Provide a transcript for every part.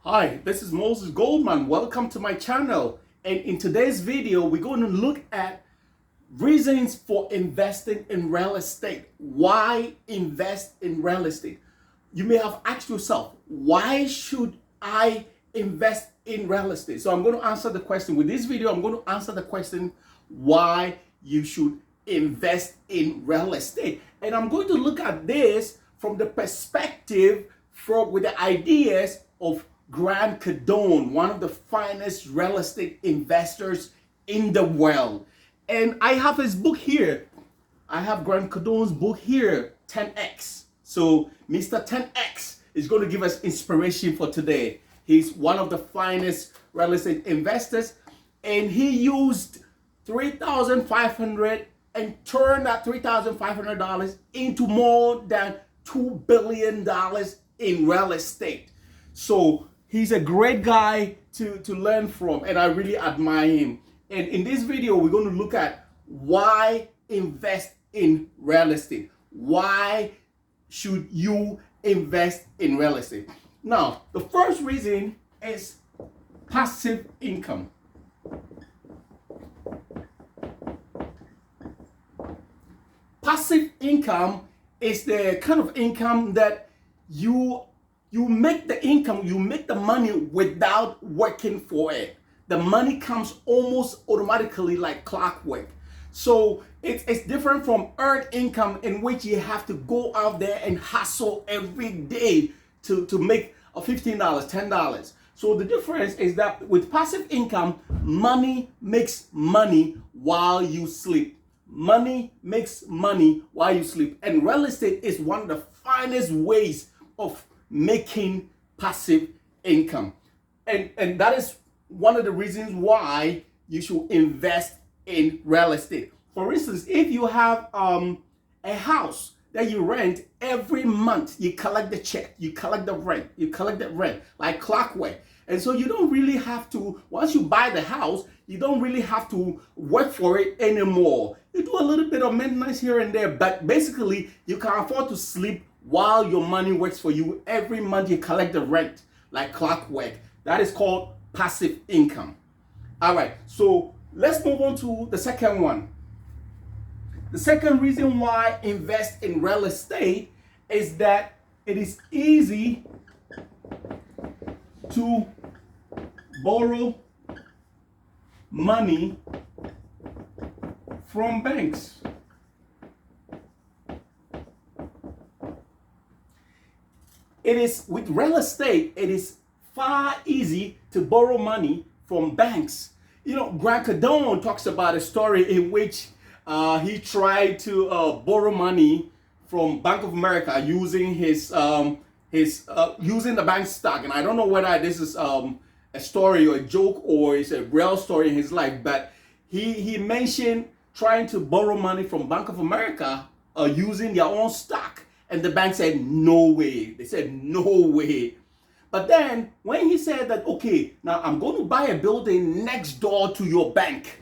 Hi, this is Moses Goldman. Welcome to my channel. And in today's video, we're going to look at reasons for investing in real estate. Why invest in real estate? You may have asked yourself, why should I invest in real estate? So I'm going to answer the question. With this video, I'm going to answer the question why you should invest in real estate. And I'm going to look at this from the perspective with the ideas of Grant Cardone, one of the finest real estate investors in the world. And I have his book here. I have Grant Cardone's book here, 10X. So Mr. 10X is going to give us inspiration for today. He's one of the finest real estate investors, and he used $3,500 and turned that $3,500 into more than $2 billion in real estate. So he's a great guy to learn from, and I really admire him. And in this video, we're going to look at why invest in real estate. Why should you invest in real estate? Now, the first reason is passive income. Passive income is the kind of income that you make the money without working for it. The money comes almost automatically like clockwork. So it's different from earned income, in which you have to go out there and hustle every day to make a $15, $10. So the difference is that with passive income, money makes money while you sleep. Money makes money while you sleep. And real estate is one of the finest ways of making passive income. And that is one of the reasons why you should invest in real estate. For instance, if you have a house that you rent every month, you collect the check, you collect the rent like clockwork. And so you don't really have to, once you buy the house, you don't really have to work for it anymore. You do a little bit of maintenance here and there, but basically you can afford to sleep while your money works for you. Every month you collect the rent like clockwork. That is called passive income. All right, so let's move on to the second one. The second reason why invest in real estate is that it is easy to borrow money from banks. It is with real estate, it is far easy to borrow money from banks. You know, Grant Cardone talks about a story in which he tried to borrow money from Bank of America using using the bank stock. And I don't know whether this is a story or a joke or it's a real story in his life, but he mentioned trying to borrow money from Bank of America using their own stock. And the bank said, no way. They said, no way. But then when he said that, okay, now I'm going to buy a building next door to your bank,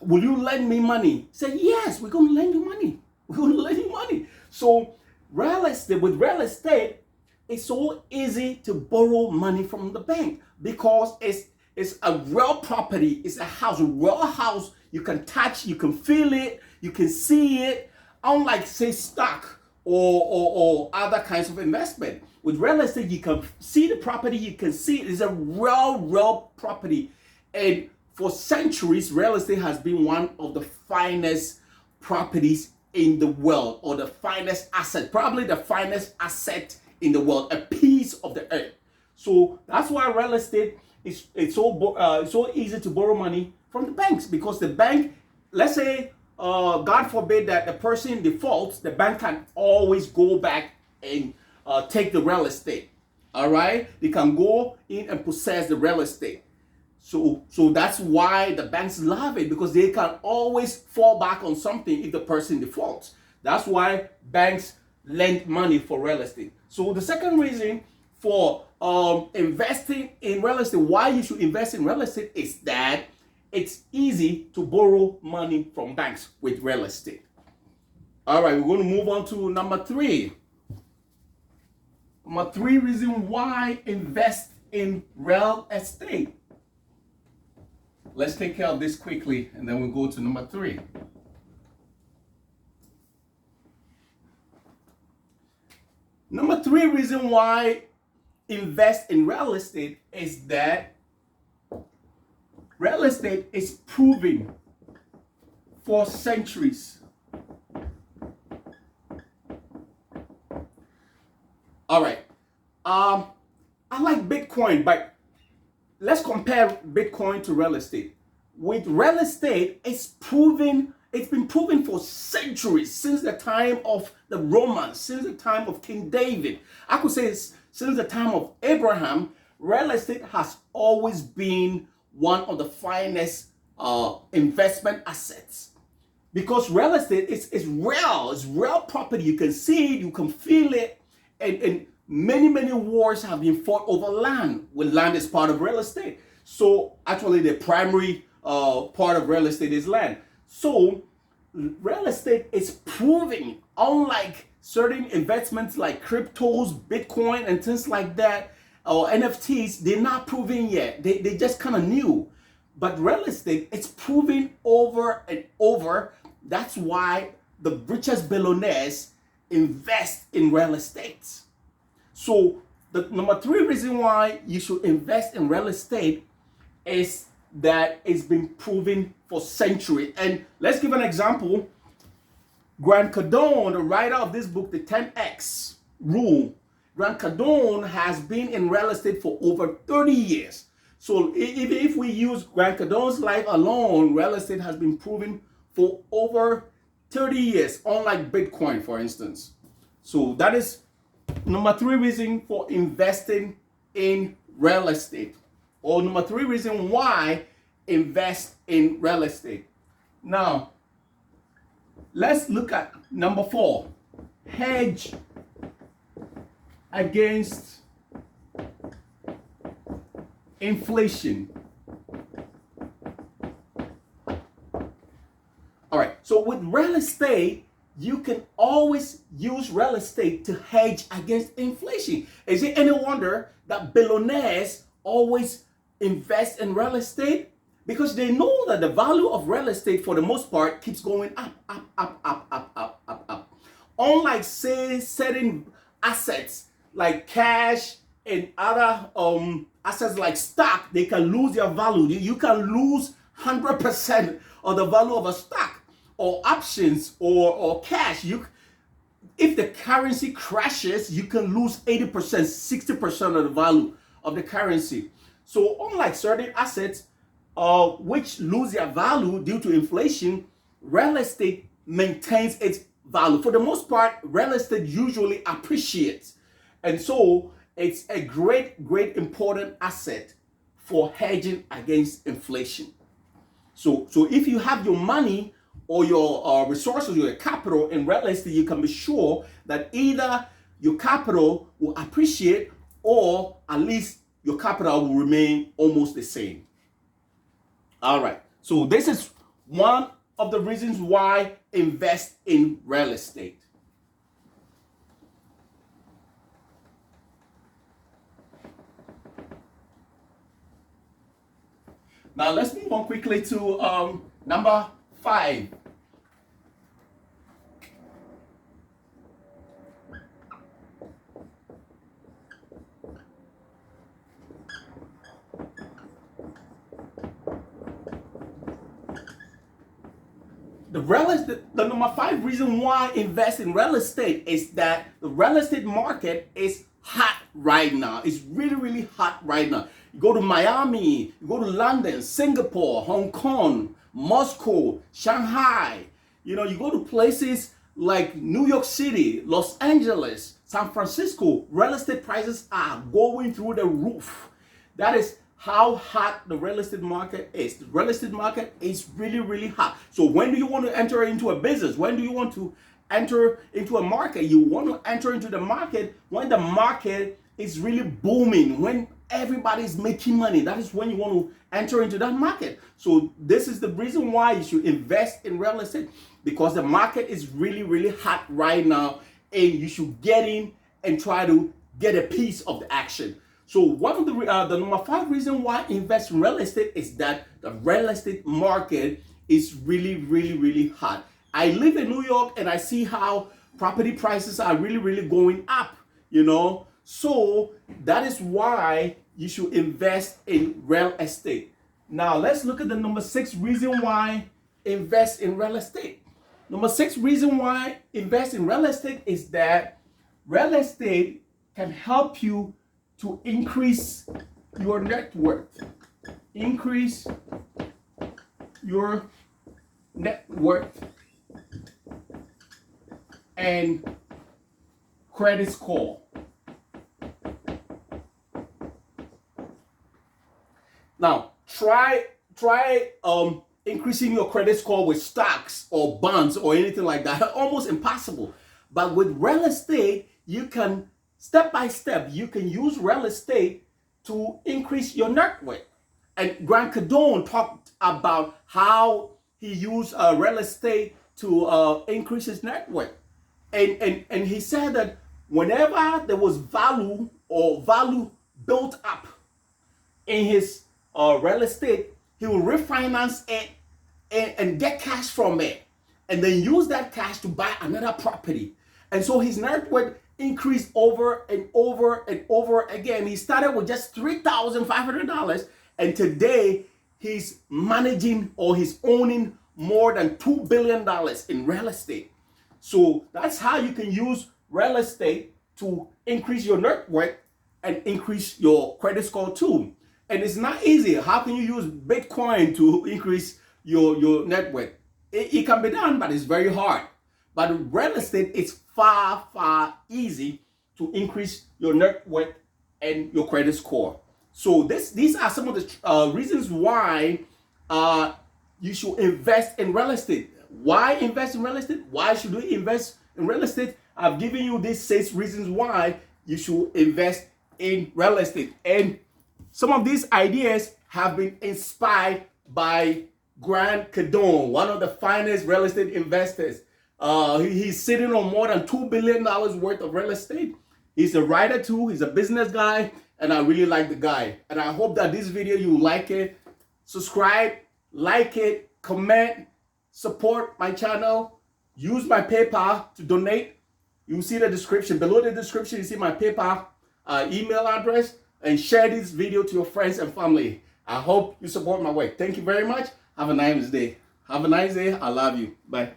will you lend me money? He said, yes, we're going to lend you money. We're going to lend you money. So with real estate, it's so easy to borrow money from the bank because it's a real property. It's a house, a real house. You can touch, you can feel it, you can see it. Unlike, say, stock or other kinds of investment. With real estate, you can see the property, you can see it is a real property. And for centuries, real estate has been one of the finest properties in the world, or the finest asset, probably the finest asset in the world, a piece of the earth. So that's why real estate is so easy to borrow money from the banks, because the bank, let's say, God forbid that the person defaults, the bank can always go back and take the real estate. All right, they can go in and possess the real estate. So that's why the banks love it, because they can always fall back on something if the person defaults. That's why banks lend money for real estate. So the second reason for investing in real estate, why you should invest in real estate, is that it's easy to borrow money from banks with real estate. All right, we're going to move on to number three. Number three reason why invest in real estate. Let's take care of this quickly and then we'll go to number 3. Number 3 reason why invest in real estate is that real estate is proven for centuries. All right. I like Bitcoin, but let's compare Bitcoin to real estate. With real estate, it's been proven for centuries, since the time of the Romans, since the time of King David. I could say since the time of Abraham, real estate has always been one of the finest investment assets. Because real estate is real. It's real property. You can see it, you can feel it. And many wars have been fought over land, when land is part of real estate. So actually the primary part of real estate is land. So real estate is proving, unlike certain investments like cryptos, Bitcoin, and things like that, or NFTs, they're not proven yet. They just kind of new. But real estate, it's proven over and over. That's why the richest billionaires invest in real estate. So the number 3 reason why you should invest in real estate is that it's been proven for centuries. And let's give an example. Grant Cardone, the writer of this book, The 10X Rule, Grant Cardone has been in real estate for over 30 years. So even if we use Grant Cardone's life alone, real estate has been proven for over 30 years, unlike Bitcoin, for instance. So that is number 3 reason for investing in real estate, or number 3 reason why invest in real estate. Now, let's look at number 4, hedge against inflation. All right, so with real estate, you can always use real estate to hedge against inflation. Is it any wonder that billionaires always invest in real estate? Because they know that the value of real estate, for the most part, keeps going up. Unlike, say, certain assets like cash and other assets like stock, they can lose their value. You can lose 100% of the value of a stock, or options, or cash. If the currency crashes, you can lose 80%, 60% of the value of the currency. So unlike certain assets which lose their value due to inflation, real estate maintains its value. For the most part, real estate usually appreciates. And so it's a great important asset for hedging against inflation. So if you have your money or your resources, your capital in real estate, you can be sure that either your capital will appreciate, or at least your capital will remain almost the same. All right. So this is one of the reasons why invest in real estate. Now let's move on quickly to number 5. The number 5 reason why invest in real estate is that the real estate market is hot right now. It's really hot right now. You go to Miami, you go to London, Singapore, Hong Kong, Moscow, Shanghai. You go to places like New York City, Los Angeles, San Francisco. Real estate prices are going through the roof. That is how hot the real estate market is. The real estate market is really hot. So when do you want to enter into a business? When do you want to enter into a market? You want to enter into the market when the market is really booming, when everybody's making money. That is when you want to enter into that market. So this is the reason why you should invest in real estate, because the market is really hot right now, and you should get in and try to get a piece of the action. So one of the number 5 reason why invest in real estate is that the real estate market is really, really, really hot. I live in New York and I see how property prices are really, really going up, you know. So that is why you should invest in real estate. Now let's look at the number 6 reason why invest in real estate. Number 6 reason why invest in real estate is that real estate can help you to increase your net worth. Increase your net worth and credit score. Now, try increasing your credit score with stocks or bonds or anything like that. Almost impossible. But with real estate, you can step by step, you can use real estate to increase your net worth. And Grant Cardone talked about how he used real estate to increase his net worth. And he said that whenever there was value built up in his real estate, he will refinance it and get cash from it, and then use that cash to buy another property. And so his net worth increased over and over and over again. He started with just $3,500, and today he's managing or he's owning more than $2 billion in real estate. So that's how you can use real estate to increase your net worth and increase your credit score too. And it's not easy. How can you use Bitcoin to increase your net worth? It can be done, but it's very hard. But real estate is far, far easy to increase your net worth and your credit score. So these are some of the reasons why you should invest in real estate. Why invest in real estate? Why should we invest in real estate? I've given you these 6 reasons why you should invest in real estate. And some of these ideas have been inspired by Grant Cardone, one of the finest real estate investors. He's sitting on more than $2 billion worth of real estate. He's a writer too. He's a business guy, and I really like the guy. And I hope that this video, you like it. Subscribe, like it, comment, support my channel. Use my PayPal to donate. You see the description. Below the description, you see my PayPal email address. And share this video to your friends and family. I hope you support my work. Thank you very much. Have a nice day. Have a nice day. I love you. Bye.